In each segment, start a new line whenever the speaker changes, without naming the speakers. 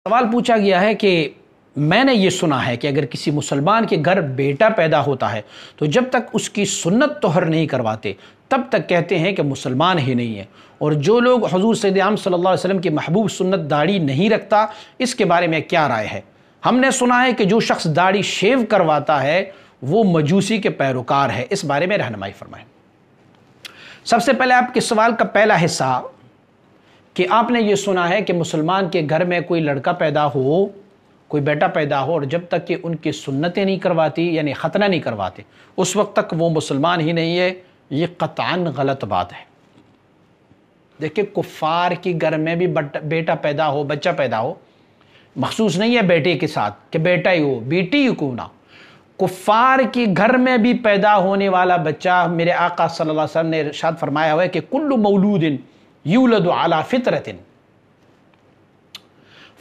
سوال پوچھا گیا ہے کہ میں نے یہ سنا ہے کہ اگر کسی مسلمان کے گھر بیٹا پیدا ہوتا ہے تو جب تک اس کی سنت طہر نہیں کرواتے تب تک کہتے ہیں کہ مسلمان ہی نہیں ہے، اور جو لوگ حضور سید عام صلی اللہ علیہ وسلم کی محبوب سنت داڑھی نہیں رکھتا اس کے بارے میں کیا رائے ہے؟ ہم نے سنا ہے کہ جو شخص داڑھی شیو کرواتا ہے وہ مجوسی کے پیروکار ہے، اس بارے میں رہنمائی فرمائیں۔ سب سے پہلے آپ کے سوال کا پہلا حصہ کہ آپ نے یہ سنا ہے کہ مسلمان کے گھر میں کوئی لڑکا پیدا ہو، کوئی بیٹا پیدا ہو، اور جب تک کہ ان کی سنتیں نہیں کرواتی یعنی ختنہ نہیں کرواتے اس وقت تک وہ مسلمان ہی نہیں ہے، یہ قطعاً غلط بات ہے۔ دیکھیں، کفار کی گھر میں بھی بیٹا پیدا ہو، بچہ پیدا ہو، مخصوص نہیں ہے بیٹے کے ساتھ کہ بیٹا ہی ہو بیٹی ہی کو نہ، کفار کی گھر میں بھی پیدا ہونے والا بچہ، میرے آقا صلی اللہ علیہ وسلم نے ارشاد فرمایا ہوا ہے کہ کل مولود یولد علی فطرۃ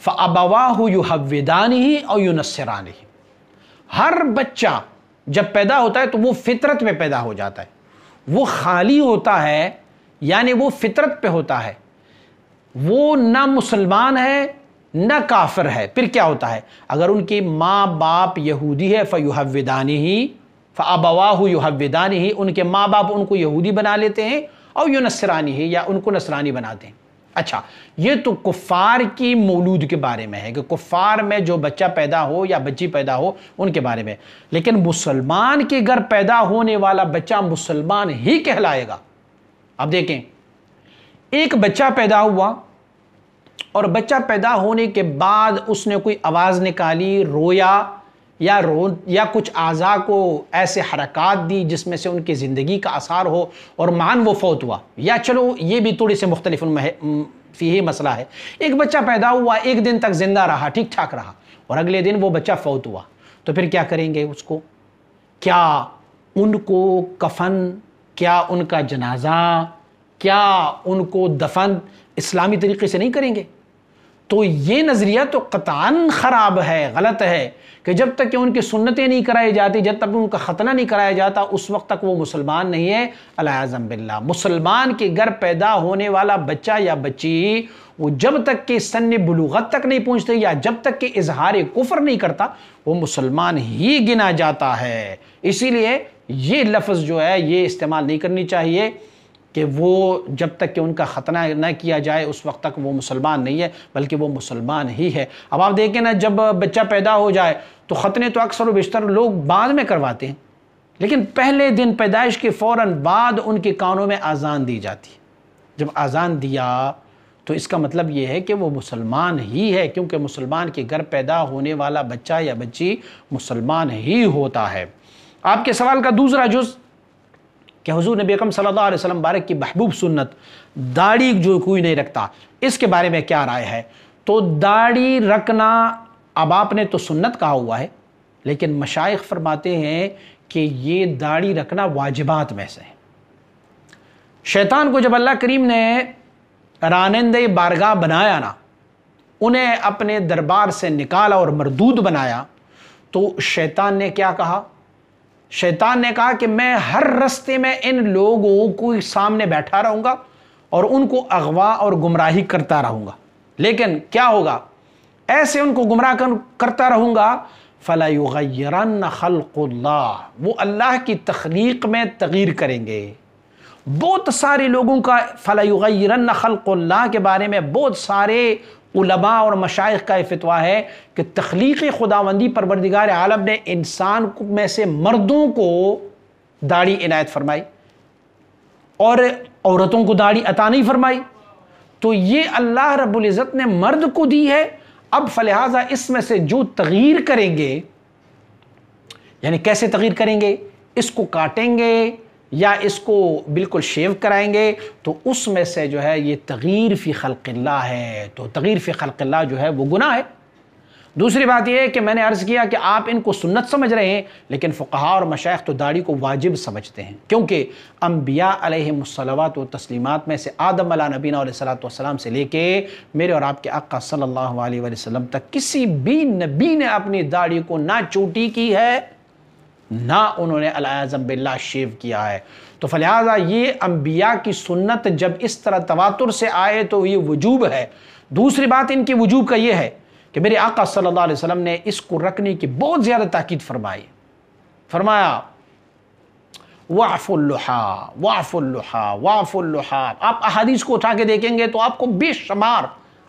فابواہ یحودانہ او ینصرانہ، ہر بچہ جب پیدا ہوتا ہے تو وہ فطرت پہ پیدا ہو جاتا ہے، وہ خالی ہوتا ہے یعنی وہ فطرت پہ ہوتا ہے، وہ نہ مسلمان ہے نہ کافر ہے۔ پھر کیا ہوتا ہے؟ اگر ان کی ماں باپ یہودی ہے فیحودانہ فابواہ یحودانہ، ان کے ماں باپ ان کو یہودی بنا لیتے ہیں، او ینصرانہ یا ان کو نصرانی بناتے ہیں۔ اچھا، یہ تو کفار کی مولود کے بارے میں ہے کہ کفار میں جو بچہ پیدا ہو یا بچی پیدا ہو ان کے بارے میں، لیکن مسلمان کے گھر پیدا ہونے والا بچہ مسلمان ہی کہلائے گا۔ اب دیکھیں، ایک بچہ پیدا ہوا اور بچہ پیدا ہونے کے بعد اس نے کوئی آواز نکالی، رویا یا کچھ اعضاء کو ایسے حرکات دی جس میں سے ان کی زندگی کا اثار ہو اور معاً وہ فوت ہوا، یا چلو یہ بھی تھوڑی سے مختلف فیہ مسئلہ ہے، ایک بچہ پیدا ہوا، ایک دن تک زندہ رہا، ٹھیک ٹھاک رہا، اور اگلے دن وہ بچہ فوت ہوا، تو پھر کیا کریں گے اس کو؟ کیا ان کو کفن، کیا ان کا جنازہ، کیا ان کو دفن اسلامی طریقے سے نہیں کریں گے؟ تو یہ نظریہ تو قطعاً خراب ہے، غلط ہے کہ جب تک کہ ان کی سنتیں نہیں کرائی جاتی، جب تک ان کا ختنہ نہیں کرایا جاتا اس وقت تک وہ مسلمان نہیں ہے۔ العیاذ باللہ، مسلمان کے گھر پیدا ہونے والا بچہ یا بچی وہ جب تک کہ سن بلوغت تک نہیں پہنچتے یا جب تک کہ اظہار کفر نہیں کرتا وہ مسلمان ہی گنا جاتا ہے۔ اسی لیے یہ لفظ جو ہے یہ استعمال نہیں کرنی چاہیے کہ وہ جب تک کہ ان کا ختنہ نہ کیا جائے اس وقت تک وہ مسلمان نہیں ہے، بلکہ وہ مسلمان ہی ہے۔ اب آپ دیکھیں نا، جب بچہ پیدا ہو جائے تو ختنے تو اکثر و بیشتر لوگ بعد میں کرواتے ہیں، لیکن پہلے دن پیدائش کے فوراً بعد ان کے کانوں میں اذان دی جاتی ہے۔ جب اذان دیا تو اس کا مطلب یہ ہے کہ وہ مسلمان ہی ہے، کیونکہ مسلمان کے گھر پیدا ہونے والا بچہ یا بچی مسلمان ہی ہوتا ہے۔ آپ کے سوال کا دوسرا جز کہ حضور نبی اکرم صلی اللہ علیہ وسلم بارک کی محبوب سنت داڑھی جو کوئی نہیں رکھتا اس کے بارے میں کیا رائے ہے؟ تو داڑھی رکھنا، اب آپ نے تو سنت کہا ہوا ہے، لیکن مشائخ فرماتے ہیں کہ یہ داڑھی رکھنا واجبات میں سے ہے۔ شیطان کو جب اللہ کریم نے رانندے بارگاہ بنایا نا، انہیں اپنے دربار سے نکالا اور مردود بنایا، تو شیطان نے کیا کہا؟ شیطان نے کہا کہ میں ہر رستے میں ان لوگوں کو سامنے بیٹھا رہوں گا اور ان کو اغوا اور گمراہی کرتا رہوں گا، لیکن کیا ہوگا؟ ایسے ان کو گمراہ کرتا رہوں گا فَلَا يُغَيِّرَنَّ خَلْقُ اللَّهِ، وہ اللہ کی تخلیق میں تغییر کریں گے۔ بہت سارے لوگوں کا فَلَا يُغَيِّرَنَّ خَلْقُ اللَّهِ کے بارے میں بہت سارے علماء اور مشائخ کا فتویٰ ہے کہ تخلیق خداوندی پروردگار عالم نے انسان میں سے مردوں کو داڑھی عنایت فرمائی اور عورتوں کو داڑھی عطا نہیں فرمائی، تو یہ اللہ رب العزت نے مرد کو دی ہے۔ اب فلہذا اس میں سے جو تغییر کریں گے، یعنی کیسے تغییر کریں گے؟ اس کو کاٹیں گے یا اس کو بالکل شیو کرائیں گے، تو اس میں سے جو ہے یہ تغییر فی خلق اللہ ہے، تو تغییر فی خلق اللہ جو ہے وہ گناہ ہے۔ دوسری بات یہ ہے کہ میں نے عرض کیا کہ آپ ان کو سنت سمجھ رہے ہیں، لیکن فقہاء اور مشائخ تو داڑھی کو واجب سمجھتے ہیں، کیونکہ انبیاء علیہم الصلوات و تسلیمات میں سے آدم علیہ نبینا علیہ الصلوۃ والسلام سے لے کے میرے اور آپ کے آقا صلی اللہ علیہ وسلم تک کسی بھی نبی نے اپنی داڑھی کو نہ چوٹی کی ہے نہ انہوں نے العیاذ باللہ شیو کیا ہے۔ تو فلہذا یہ انبیاء کی سنت جب اس طرح تواتر سے آئے تو یہ وجوب ہے۔ دوسری بات ان کی وجوب کا یہ ہے کہ میرے آقا صلی اللہ علیہ وسلم نے اس کو رکھنے کی بہت زیادہ تاکید فرمائی. فرمایا وعف اللحا وعف اللحا وعف اللحا. آپ احادیث کو اٹھا کے دیکھیں گے تو آپ کو بے شمار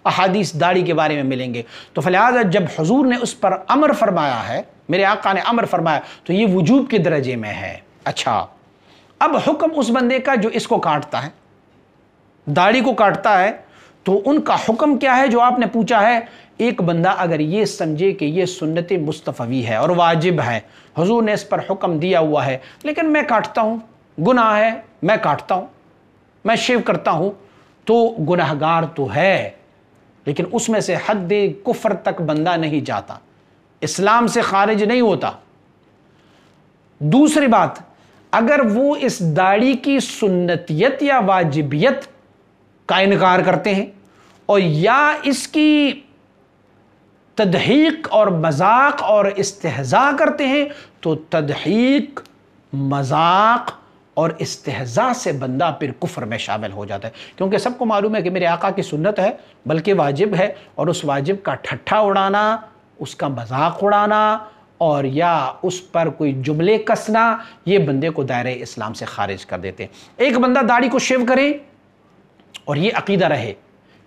احادیث داڑھی کے بارے میں ملیں گے. تو فلہذا جب حضور نے اس پر امر فرمایا ہے، میرے آقا نے امر فرمایا، تو یہ وجوب کے درجے میں ہے. اچھا، اب حکم اس بندے کا جو اس کو کاٹتا ہے، داڑھی کو کاٹتا ہے، تو ان کا حکم کیا ہے جو آپ نے پوچھا ہے. ایک بندہ اگر یہ سمجھے کہ یہ سنت مصطفی ہے اور واجب ہے، حضور نے اس پر حکم دیا ہوا ہے، لیکن میں کاٹتا ہوں، گناہ ہے، میں کاٹتا ہوں، میں شیو کرتا ہوں، تو گناہگار تو ہے، لیکن اس میں سے حد کفر تک بندہ نہیں جاتا، اسلام سے خارج نہیں ہوتا. دوسری بات، اگر وہ اس داڑھی کی سنتیت یا واجبیت کا انکار کرتے ہیں اور یا اس کی تضحیق اور مذاق اور استہزاء کرتے ہیں، تو تضحیق، مذاق اور استہزاء سے بندہ پھر کفر میں شامل ہو جاتا ہے. کیونکہ سب کو معلوم ہے کہ میرے آقا کی سنت ہے بلکہ واجب ہے، اور اس واجب کا ٹھٹھا اڑانا، اس کا مذاق اڑانا اور یا اس پر کوئی جملے کسنا، یہ بندے کو دائرہ اسلام سے خارج کر دیتے ہیں. ایک بندہ داڑھی کو شیو کرے اور یہ عقیدہ رہے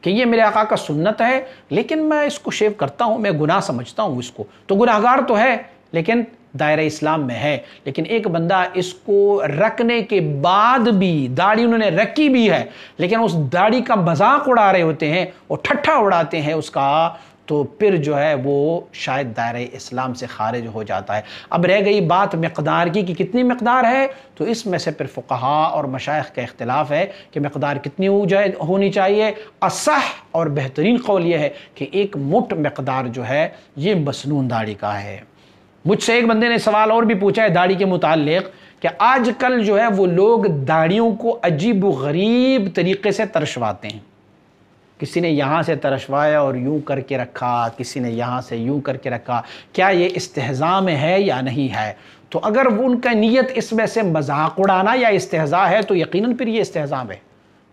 کہ یہ میرے آقا کا سنت ہے، لیکن میں اس کو شیو کرتا ہوں، میں گناہ سمجھتا ہوں اس کو، تو گناہگار تو ہے لیکن دائرہ اسلام میں ہے. لیکن ایک بندہ اس کو رکھنے کے بعد بھی، داڑھی انہوں نے رکھی بھی ہے لیکن اس داڑھی کا مذاق اڑا رہے ہوتے ہیں اور ٹھٹھا اڑاتے ہیں اس کا، تو پھر جو ہے وہ شاید دائرہ اسلام سے خارج ہو جاتا ہے. اب رہ گئی بات مقدار کی کہ کتنی مقدار ہے، تو اس میں سے پھر فقہاء اور مشائخ کا اختلاف ہے کہ مقدار کتنی ہونی چاہیے. اصح اور بہترین قول یہ ہے کہ ایک مٹ مقدار جو ہے یہ مسنون داڑھی کا ہے. مجھ سے ایک بندے نے سوال اور بھی پوچھا ہے داڑھی کے متعلق کہ آج کل جو ہے وہ لوگ داڑھیوں کو عجیب و غریب طریقے سے ترشواتے ہیں. کسی نے یہاں سے ترشوایا اور یوں کر کے رکھا، کسی نے یہاں سے یوں کر کے رکھا. کیا یہ استہزاء میں ہے یا نہیں ہے؟ تو اگر وہ ان کا نیت اس میں سے مذاق اڑانا یا استہزاء ہے تو یقیناً پھر یہ استہزاء میں.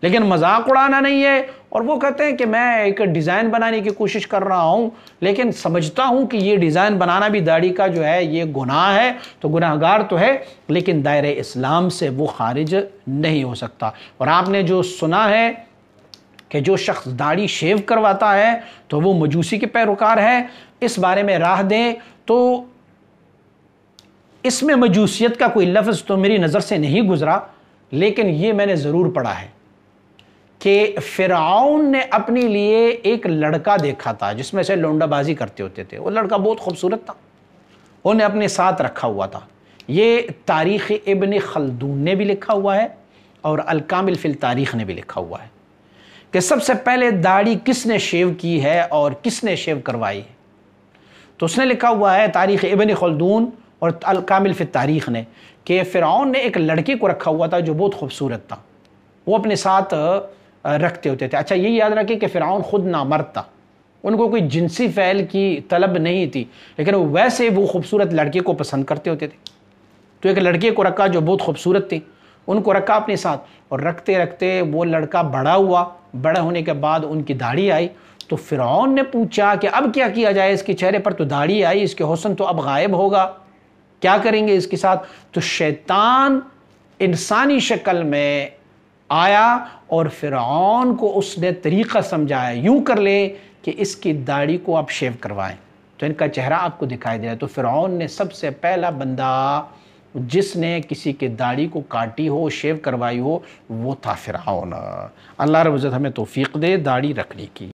لیکن مذاق اڑانا نہیں ہے اور وہ کہتے ہیں کہ میں ایک ڈیزائن بنانے کی کوشش کر رہا ہوں لیکن سمجھتا ہوں کہ یہ ڈیزائن بنانا بھی داڑھی کا جو ہے یہ گناہ ہے، تو گناہگار تو ہے لیکن دائرہ اسلام سے وہ خارج نہیں ہو سکتا. اور آپ نے جو سنا ہے کہ جو شخص داڑھی شیو کرواتا ہے تو وہ مجوسی کے پیروکار ہے، اس بارے میں راہ دیں تو اس میں مجوسیت کا کوئی لفظ تو میری نظر سے نہیں گزرا، لیکن یہ میں نے ضرور پڑھا ہے کہ فرعون نے اپنے لیے ایک لڑکا دیکھا تھا جس میں سے لونڈا بازی کرتے ہوتے تھے. وہ لڑکا بہت خوبصورت تھا، انہیں اپنے ساتھ رکھا ہوا تھا. یہ تاریخ ابن خلدون نے بھی لکھا ہوا ہے اور الکامل فی التاریخ نے بھی لکھا ہوا ہے کہ سب سے پہلے داڑھی کس نے شیو کی ہے اور کس نے شیو کروائی ہے. تو اس نے لکھا ہوا ہے تاریخ ابن خلدون اور الکامل فی التاریخ نے کہ فرعون نے ایک لڑکے کو رکھا ہوا تھا جو بہت خوبصورت تھا، وہ اپنے ساتھ رکھتے ہوتے تھے. اچھا یہ یاد رکھیں کہ فرعون خود نامرد تھا، ان کو کوئی جنسی فعل کی طلب نہیں تھی، لیکن ویسے وہ خوبصورت لڑکے کو پسند کرتے ہوتے تھے. تو ایک لڑکے کو رکھا جو بہت خوبصورت تھی، ان کو رکھا اپنے ساتھ، اور رکھتے رکھتے وہ لڑکا بڑا ہوا. بڑا ہونے کے بعد ان کی داڑھی آئی تو فرعون نے پوچھا کہ اب کیا کیا جائے، اس کے چہرے پر تو داڑھی آئی، اس کے حسن تو اب غائب ہوگا، کیا کریں گے اس کے ساتھ؟ تو شیطان انسانی شکل میں آیا اور فرعون کو اس نے طریقہ سمجھایا، یوں کر لے کہ اس کی داڑھی کو آپ شیو کروائیں تو ان کا چہرہ آپ کو دکھائی دے رہا ہے. تو فرعون نے سب سے پہلا بندہ جس نے کسی کے داڑھی کو کاٹی ہو، شیو کروائی ہو، وہ تھا فرعون. اللہ رب العزت ہمیں توفیق دے داڑھی رکھنے کی.